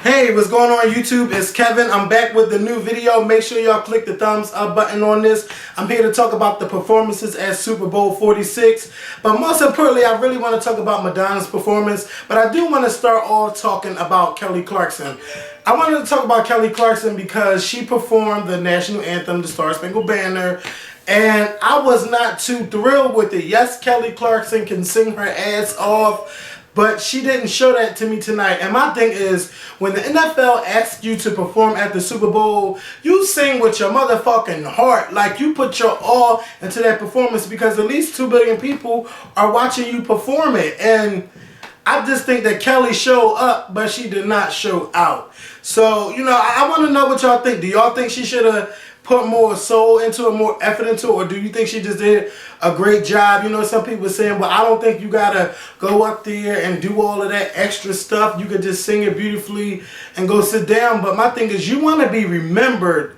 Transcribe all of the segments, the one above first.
Hey, what's going on YouTube? It's Kevin. I'm back with the new video. Make sure y'all click the thumbs up button on this. I'm here to talk about the performances at Super Bowl 46. But most importantly, I really want to talk about Madonna's performance. But I do want to start off talking about Kelly Clarkson. I wanted to talk about Kelly Clarkson because she performed the national anthem, the Star Spangled Banner. And I was not too thrilled with it. Yes, Kelly Clarkson can sing her ass off, but she didn't show that to me tonight. And my thing is, when the NFL asks you to perform at the Super Bowl, you sing with your motherfucking heart. Like, you put your all into that performance because at least 2 billion people are watching you perform it. And I just think that Kelly showed up, but she did not show out. So, you know, I want to know what y'all think. Do y'all think she should have put more soul into it, more effort into it, or do you think she just did a great job? You know, some people are saying, well, I don't think you gotta go up there and do all of that extra stuff. You could just sing it beautifully and go sit down. But my thing is, you want to be remembered.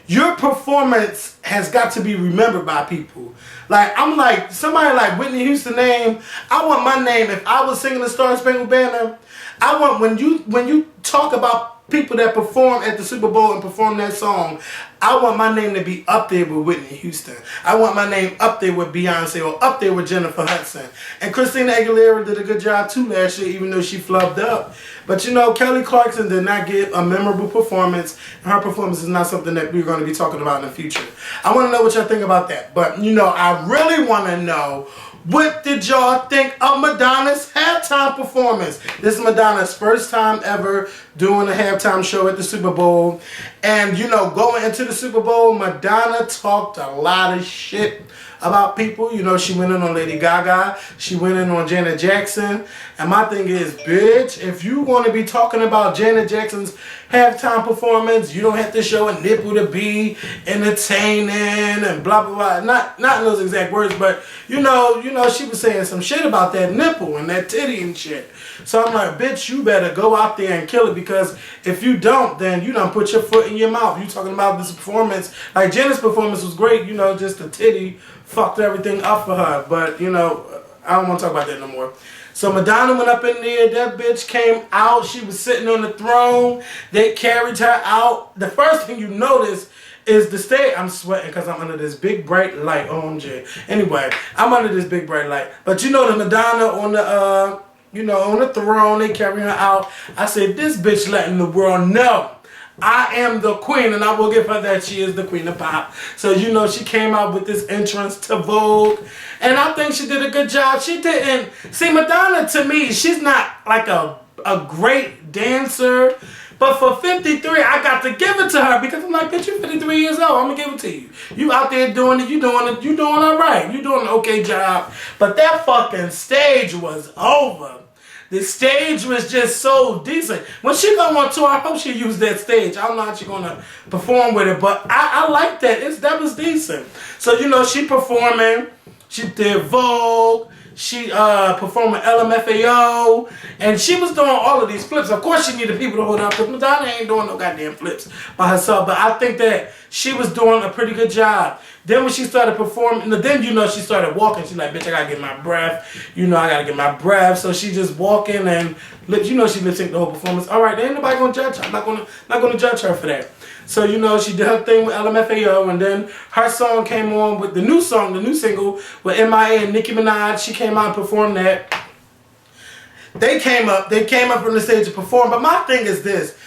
Your performance has got to be remembered by people. Like, I'm like, somebody like Whitney Houston name, I want my name, if I was singing the Star Spangled Banner, I want, when you talk about people that perform at the Super Bowl and perform that song, I want my name to be up there with Whitney Houston. I want my name up there with Beyonce or up there with Jennifer Hudson. And Christina Aguilera did a good job too last year, even though she flubbed up. But you know, Kelly Clarkson did not give a memorable performance, and her performance is not something that we're going to be talking about in the future. I want to know what y'all think about that. But you know, I really want to know, what did y'all think of Madonna's halftime performance? This is Madonna's first time ever doing a halftime show at the Super Bowl. And you know, going into the Super Bowl, Madonna talked a lot of shit about people. You know, she went in on Lady Gaga. She went in on Janet Jackson. And my thing is, bitch, if you want to be talking about Janet Jackson's halftime performance, you don't have to show a nipple to be entertaining and blah, blah, blah. Not in those exact words, but you know, she was saying some shit about that nipple and that titty and shit. So I'm like, bitch, you better go out there and kill it, because if you don't, then you done put your foot in your mouth. You talking about this performance. Like, Janet's performance was great, you know, just the titty fucked everything up for her. But, you know, I don't want to talk about that no more. So Madonna went up in there. That bitch came out. She was sitting on the throne. They carried her out. The first thing you notice is the stage. I'm sweating because I'm under this big bright light. OMG. Anyway, I'm under this big bright light. But you know, the Madonna on the on the throne, they carry her out. I said, this bitch letting the world know I am the queen, and I will give her that. She is the queen of pop. So, you know, she came out with this entrance to Vogue, and I think she did a good job. She didn't, see, Madonna, to me, she's not like a great dancer, but for 53, I got to give it to her, because I'm like, bitch, you're 53 years old. I'm going to give it to you. You out there doing it. You doing all right. You doing an okay job. But that fucking stage was over. The stage was just so decent. When she go on tour, I hope she used that stage. I don't know how she's going to perform with it, but I like that. That was decent. So, you know, she performing. She did Vogue. She performed with LMFAO. And she was doing all of these flips. Of course, she needed people to hold up, because Madonna ain't doing no goddamn flips by herself. But I think that she was doing a pretty good job. Then when she started performing, then, you know, she started walking. She's like, bitch, I got to get my breath. You know, I got to get my breath. So she just walking and, you know, she lip-synced the whole performance. All right, there ain't nobody going to judge her. I'm not going to judge her for that. So, you know, she did her thing with LMFAO, and then her song came on with the new song, the new single with M.I.A. and Nicki Minaj. She came out and performed that. They came up from the stage to perform. But my thing is this.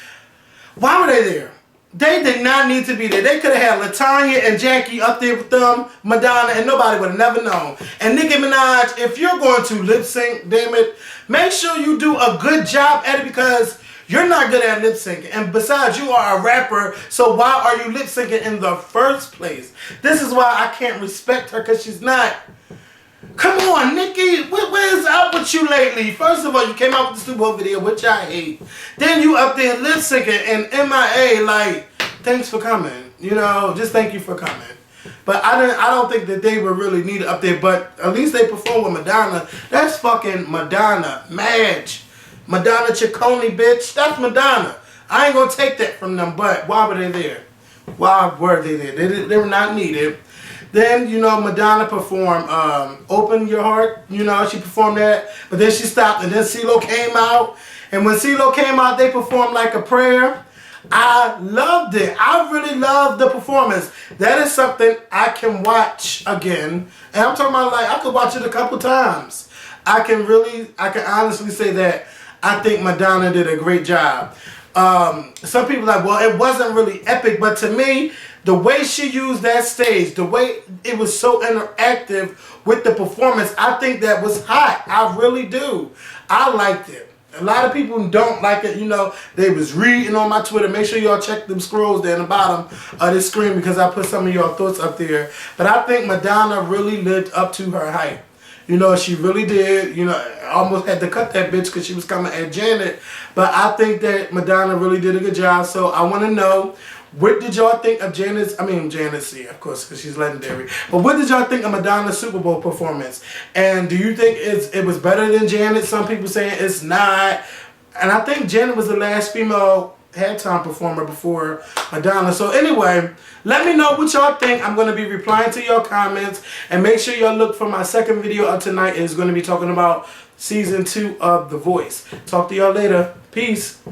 Why were they there? They did not need to be there. They could have had LaTanya and Jackie up there with them, Madonna, and nobody would have never known. And Nicki Minaj, if you're going to lip sync, damn it, make sure you do a good job at it, because you're not good at lip syncing. And besides, you are a rapper, so why are you lip syncing in the first place? This is why I can't respect her, because she's not. Come on, Nicki, where's up with you lately? First of all, you came out with the Super Bowl video, which I hate. Then you up there lip syncing, and M.I.A. like, thanks for coming. You know, just thank you for coming. But I don't think that they were really needed up there. But at least they performed with Madonna. That's fucking Madonna. Madge. Madonna Ciccone, bitch. That's Madonna. I ain't gonna take that from them. But why were they there? Why were they there? They were not needed. Then, you know, Madonna performed Open Your Heart. You know, she performed that. But then she stopped, and then Cee-Lo came out. And when Cee-Lo came out, they performed like a prayer. I loved it. I really loved the performance. That is something I can watch again. And I'm talking about, like, I could watch it a couple times. I can honestly say that I think Madonna did a great job. Some people are like, well, it wasn't really epic, but to me, the way she used that stage, the way it was so interactive with the performance, I think that was hot. I really do. I liked it. A lot of people don't like it. You know, they was reading on my Twitter. Make sure y'all check them scrolls there in the bottom of this screen because I put some of y'all thoughts up there. But I think Madonna really lived up to her hype. You know, she really did. You know, I almost had to cut that bitch because she was coming at Janet. But I think that Madonna really did a good job. So I want to know, what did y'all think of Janet's, yeah, of course, because she's legendary. But what did y'all think of Madonna's Super Bowl performance? And do you think it was better than Janet? Some people saying it's not. And I think Janet was the last female halftime performer before Madonna. So anyway, let me know what y'all think. I'm going to be replying to your comments. And make sure y'all look for my second video of tonight. It's going to be talking about season 2 of The Voice. Talk to y'all later. Peace.